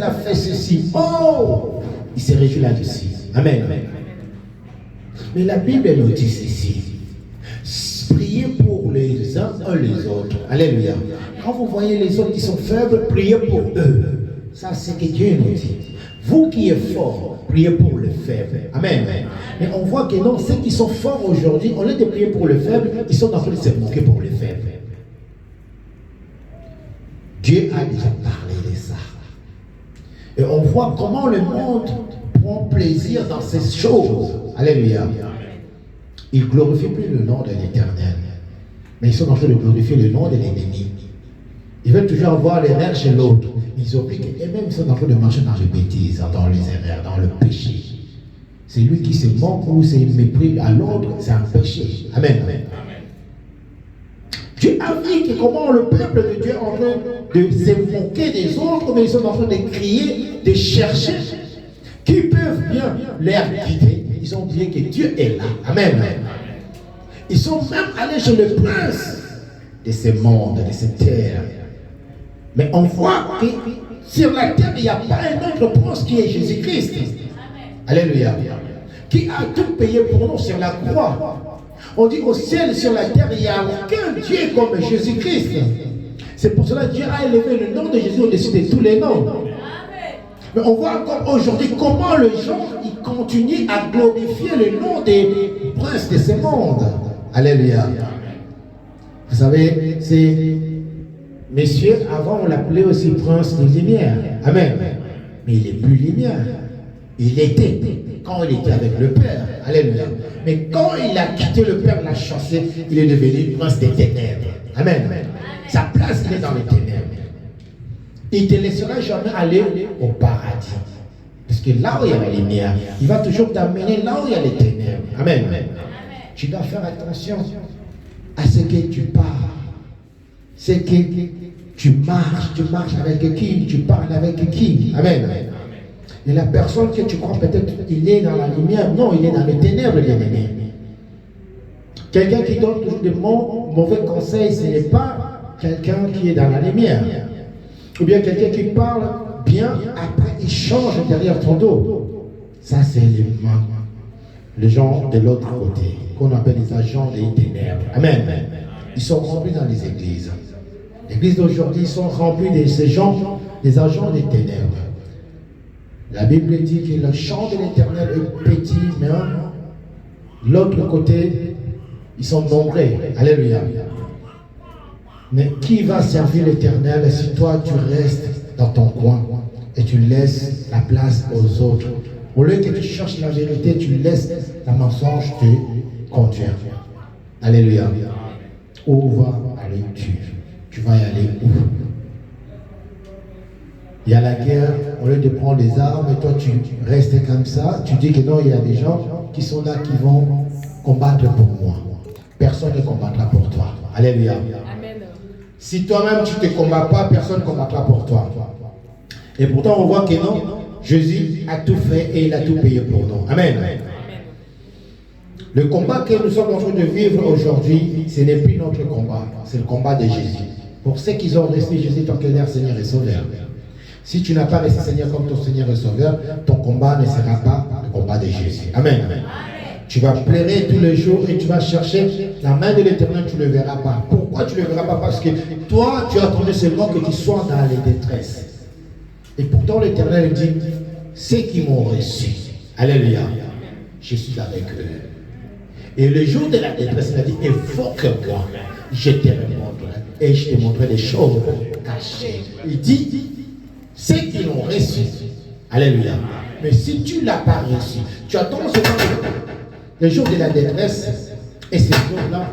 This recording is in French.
a fait ceci. Oh, il se réjouit là-dessus. Amen. Mais la Bible nous dit ceci. Priez pour les uns et les autres. Alléluia. Quand vous voyez les autres qui sont faibles, priez pour eux. Ça, c'est ce que Dieu nous dit. Vous qui êtes forts, priez pour les faibles. Amen. Mais on voit que non, ceux qui sont forts aujourd'hui, au lieu de prier pour les faibles, ils sont en train de se moquer pour les faibles. Dieu a déjà parlé de ça. Et on voit comment le monde prend plaisir dans ces choses. Alléluia. Ils ne glorifient plus le nom de l'Éternel. Mais ils sont en train de glorifier le nom de l'ennemi. Ils veulent toujours avoir les rêves chez l'autre. Ils oublient qu'eux-mêmes ils sont en train de marcher dans les bêtises, dans les erreurs, dans le péché. C'est lui qui se moque ou se méprise à l'autre, c'est un péché. Amen. Dieu a vu que comment le peuple de Dieu est en train de se moquer des autres, mais ils sont en train de crier, de chercher qui peuvent bien les guider. Ils ont oublié que Dieu est là. Amen. Ils sont même allés chez le prince de ce monde, de cette terre. Mais on voit que sur la terre, il n'y a pas un autre prince qui est Jésus-Christ. Alléluia. Qui a tout payé pour nous sur la croix. On dit au ciel, sur la terre, il n'y a aucun Dieu comme Jésus-Christ. C'est pour cela que Dieu a élevé le nom de Jésus au-dessus de tous les noms. Mais on voit encore aujourd'hui comment les gens ils continuent à glorifier le nom des princes de ce monde. Alléluia. Vous savez, c'est messieurs, avant on l'appelait aussi prince de lumière. Amen. Mais il n'est plus lumière. Il était quand il était avec le Père. Alléluia. Mais quand il a quitté le Père, l'a chassé, il est devenu prince des ténèbres. Amen. Sa place, il est dans les ténèbres. Il ne te laissera jamais aller au paradis. Parce que là où il y a la lumière, il va toujours t'amener là où il y a les ténèbres. Amen. Tu dois faire attention à ce que tu parles. C'est que tu marches avec qui, tu parles avec qui. Amen. Et la personne que tu crois peut-être il est dans la lumière, non, il est dans les ténèbres, bien-aimé. Quelqu'un qui donne toujours de mauvais conseils, ce n'est pas quelqu'un qui est dans la lumière. Ou bien quelqu'un qui parle bien, après il change derrière ton dos. Ça, c'est les gens de l'autre côté, qu'on appelle les agents des ténèbres. Amen. Ils sont remplis dans les églises. L'église d'aujourd'hui sont remplis de ces gens, des agents des ténèbres. La Bible dit que le chant de l'Éternel est petit, mais l'autre côté, ils sont nombreux. Alléluia. Mais qui va servir l'Éternel si toi tu restes dans ton coin et tu laisses la place aux autres? Au lieu que tu cherches la vérité, tu laisses la mensonge te conduire. Alléluia. Où va aller tu vas y aller où? Il y a la guerre, au lieu de prendre des armes, et toi tu restes comme ça, tu dis que non, il y a des gens qui sont là qui vont combattre pour moi. Personne ne combattra pour toi. Alléluia. Amen. Si toi-même tu ne te combats pas, personne ne combattra pour toi. Et pourtant on voit que non, Jésus a tout fait et il a tout payé pour nous. Amen. Amen. Le combat que nous sommes en train de vivre aujourd'hui, ce n'est plus notre combat, c'est le combat de Jésus. Pour ceux qui ont resté Jésus tant que leur Seigneur et Sauveur. Si tu n'as pas resté Seigneur comme ton Seigneur et Sauveur, ton combat ne sera pas le combat de Jésus. Amen. Amen. Tu vas pleurer tous les jours et tu vas chercher la main de l'Éternel, tu ne le verras pas. Pourquoi tu ne le verras pas? Parce que toi, tu attendais seulement que tu sois dans les détresses. Et pourtant l'Éternel dit, ceux qui m'ont reçu, alléluia, je suis avec eux. Et le jour de la détresse, il a dit, évoque-moi, je te montrerai. Et je te montrerai des choses cachées. Il dit, ceux qui l'ont reçu, alléluia. Mais si tu ne l'as pas reçu, tu attends seulement le jour de la détresse, et ce jour-là,